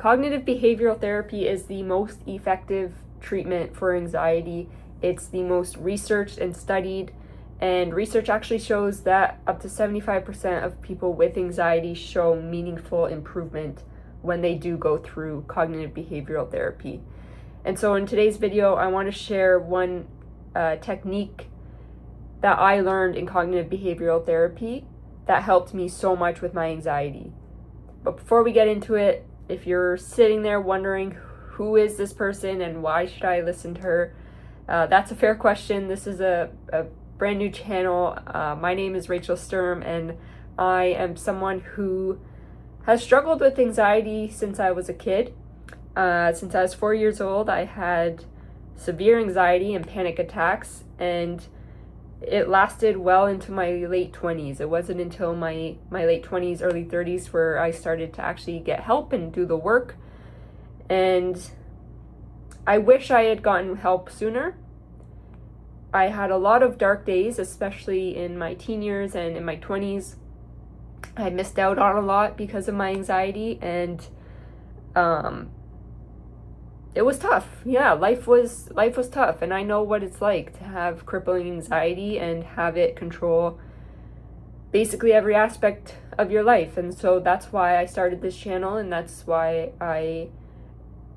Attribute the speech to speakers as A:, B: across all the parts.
A: Cognitive behavioral therapy is the most effective treatment for anxiety. It's the most researched and studied, and research actually shows that up to 75% of people with anxiety show meaningful improvement when they do go through cognitive behavioral therapy. And so in today's video, I want to share one technique that I learned in cognitive behavioral therapy that helped me so much with my anxiety. But before we get into it, if you're sitting there wondering who is this person and why should I listen to her, that's a fair question. This is a brand new channel. My name is Rachel Sturm, and I am someone who has struggled with anxiety since I was a kid. Since I was 4 years old, I had severe anxiety and panic attacks, and it lasted well into my late 20s. It wasn't until my late 20s, early 30s where I started to actually get help and do the work. And I wish I had gotten help sooner. I had a lot of dark days, especially in my teen years and in my 20s. I missed out on a lot because of my anxiety, and it was tough. Yeah, life was tough, and I know what it's like to have crippling anxiety and have it control basically every aspect of your life. And so that's why I started this channel, and that's why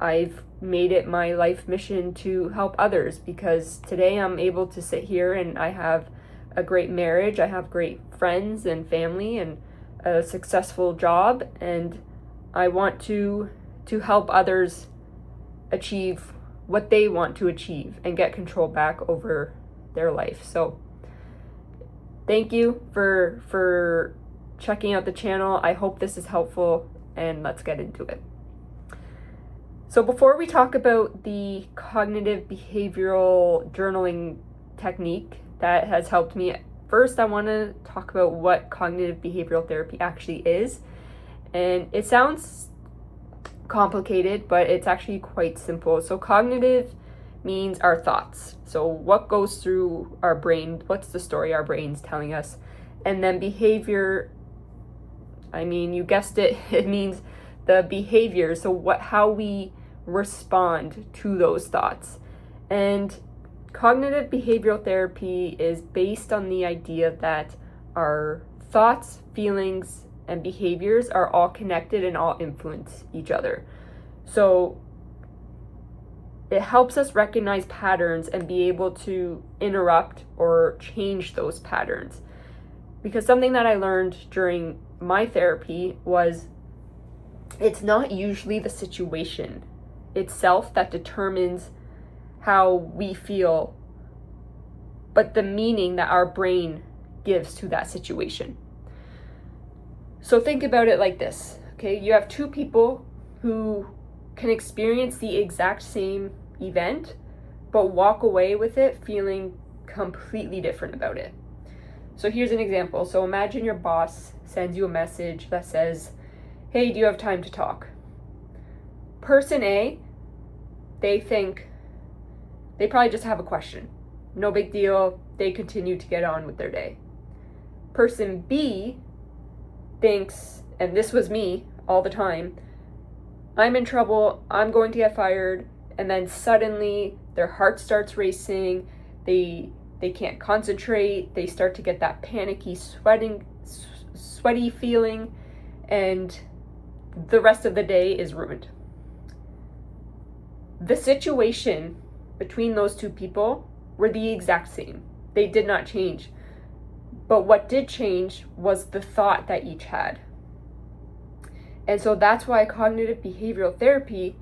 A: I've made it my life mission to help others, because today I'm able to sit here and I have a great marriage, I have great friends and family and a successful job, and I want to help others achieve what they want to achieve and get control back over their life. So thank you for checking out the channel. I hope this is helpful, and let's get into it. So before we talk about the cognitive behavioral journaling technique that has helped me, first I want to talk about what cognitive behavioral therapy actually is. And it sounds complicated, but it's actually quite simple. So cognitive means our thoughts. So what goes through our brain, what's the story our brain's telling us. And then behavior, I mean, you guessed it, it means the behavior. So how we respond to those thoughts. And cognitive behavioral therapy is based on the idea that our thoughts, feelings, and behaviors are all connected and all influence each other. So it helps us recognize patterns and be able to interrupt or change those patterns. Because something that I learned during my therapy was it's not usually the situation itself that determines how we feel, but the meaning that our brain gives to that situation. So think about it like this, okay? You have two people who can experience the exact same event, but walk away with it feeling completely different about it. So here's an example. So imagine your boss sends you a message that says, "Hey, do you have time to talk?" Person A, they probably just have a question. No big deal. They continue to get on with their day. Person B thinks, and this was me all the time, I'm in trouble, I'm going to get fired, and then suddenly their heart starts racing, they can't concentrate, they start to get that panicky, sweaty feeling, and the rest of the day is ruined. The situation between those two people were the exact same. They did not change. But what did change was the thought that each had. And so that's why cognitive behavioral therapy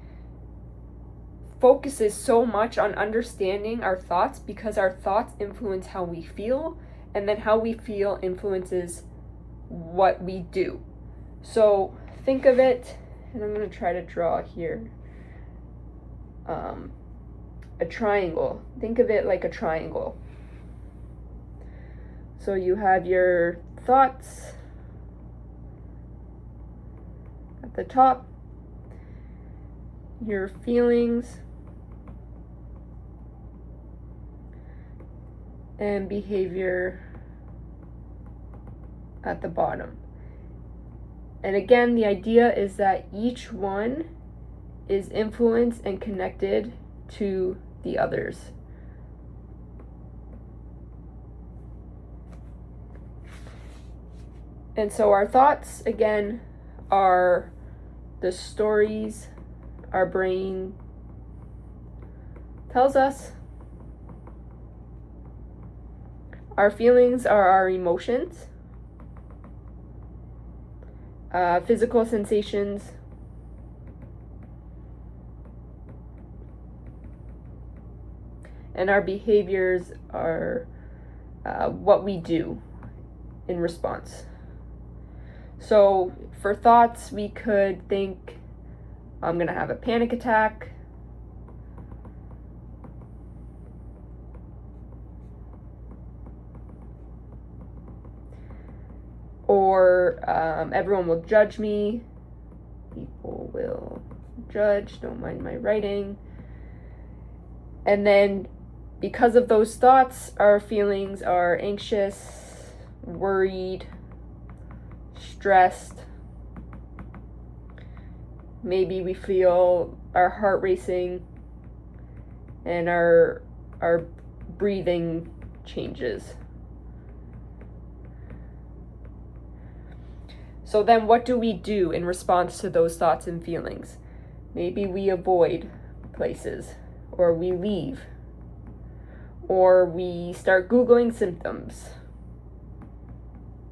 A: focuses so much on understanding our thoughts, because our thoughts influence how we feel, and then how we feel influences what we do. So think of it, and I'm going to try to draw here, a triangle. Think of it like a triangle. So you have your thoughts at the top, your feelings, and behavior at the bottom. And again, the idea is that each one is influenced and connected to the others. And so our thoughts, again, are the stories our brain tells us. Our feelings are our emotions. Physical sensations. And our behaviors are what we do in response. So for thoughts, we could think, I'm going to have a panic attack. Or everyone will judge me. People will judge, don't mind my writing. And then because of those thoughts, our feelings are anxious, worried, stressed. Maybe we feel our heart racing and our breathing changes. So then what do we do in response to those thoughts and feelings? Maybe we avoid places, or we leave, or we start Googling symptoms.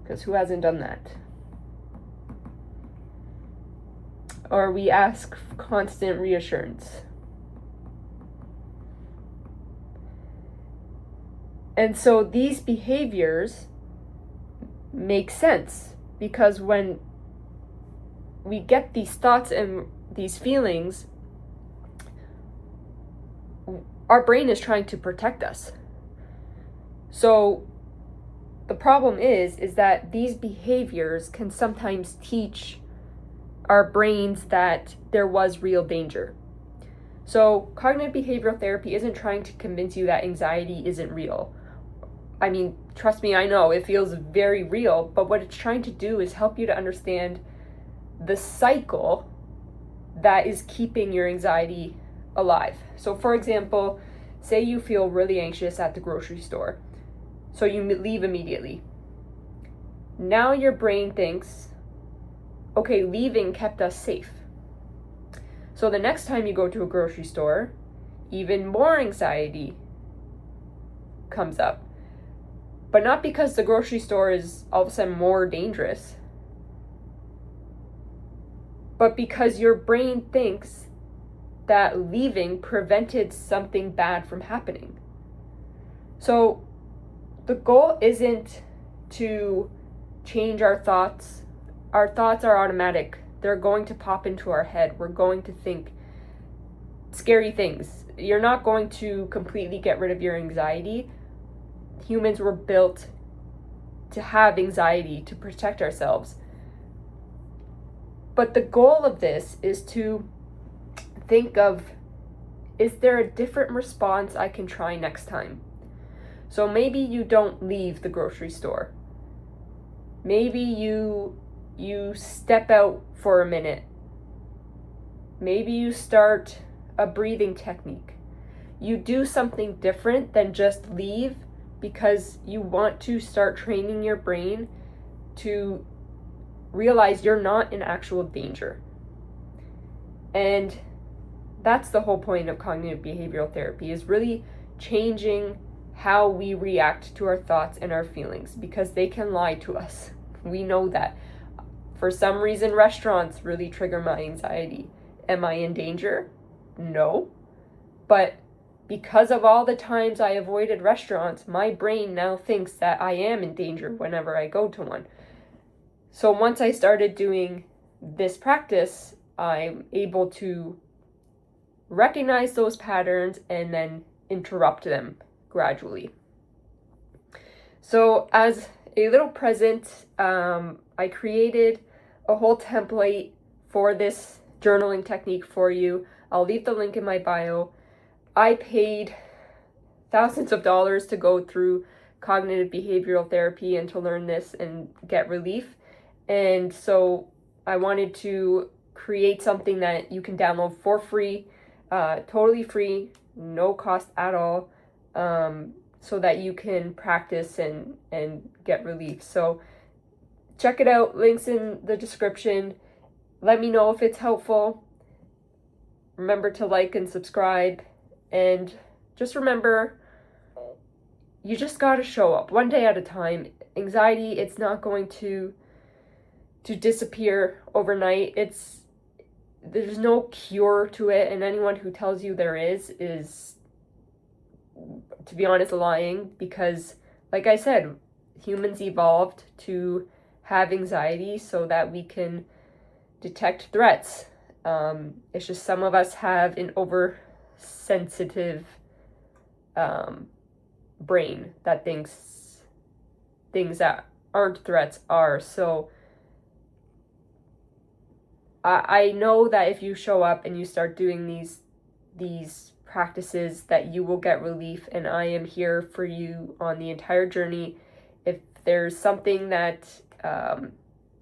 A: Because who hasn't done that? Or we ask constant reassurance. And so these behaviors make sense, because when we get these thoughts and these feelings, our brain is trying to protect us. So the problem is that these behaviors can sometimes teach our brains that there was real danger. So cognitive behavioral therapy isn't trying to convince you that anxiety isn't real. I mean, trust me, I know it feels very real, but what it's trying to do is help you to understand the cycle that is keeping your anxiety alive. So for example, say you feel really anxious at the grocery store, so you leave immediately. Now your brain thinks, okay, leaving kept us safe. So the next time you go to a grocery store, even more anxiety comes up. But not because the grocery store is all of a sudden more dangerous, but because your brain thinks that leaving prevented something bad from happening. So the goal isn't to change our thoughts. Our thoughts are automatic. They're going to pop into our head. We're going to think scary things. You're not going to completely get rid of your anxiety. Humans were built to have anxiety, to protect ourselves. But the goal of this is to think of, is there a different response I can try next time? So maybe you don't leave the grocery store. Maybe you step out for a minute. Maybe you start a breathing technique. You do something different than just leave, because you want to start training your brain to realize you're not in actual danger. And that's the whole point of cognitive behavioral therapy, is really changing how we react to our thoughts and our feelings, because they can lie to us. We know that. For some reason, restaurants really trigger my anxiety. Am I in danger? No. But because of all the times I avoided restaurants, my brain now thinks that I am in danger whenever I go to one. So once I started doing this practice, I'm able to recognize those patterns and then interrupt them gradually. So as a little present, I created a whole template for this journaling technique for you. I'll leave the link in my bio. I paid thousands of dollars to go through cognitive behavioral therapy and to learn this and get relief. And so I wanted to create something that you can download for free, totally free, no cost at all, so that you can practice and get relief. So check it out, links in the description. Let me know if it's helpful. Remember to like and subscribe, and just remember, you just gotta show up one day at a time. Anxiety, it's not going to disappear overnight. There's no cure to it, and anyone who tells you there is, to be honest, lying, because like I said, humans evolved to have anxiety so that we can detect threats. It's just some of us have an oversensitive brain that thinks things that aren't threats are. So I know that if you show up and you start doing these practices, that you will get relief, and I am here for you on the entire journey. If there's something that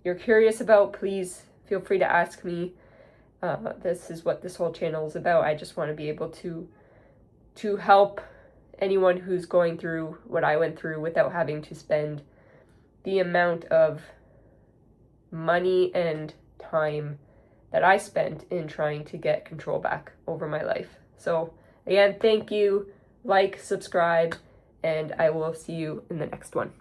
A: you're curious about, please feel free to ask me. This is what this whole channel is about. I just want to be able to help anyone who's going through what I went through without having to spend the amount of money and time that I spent in trying to get control back over my life. So again, thank you, like, subscribe, and I will see you in the next one.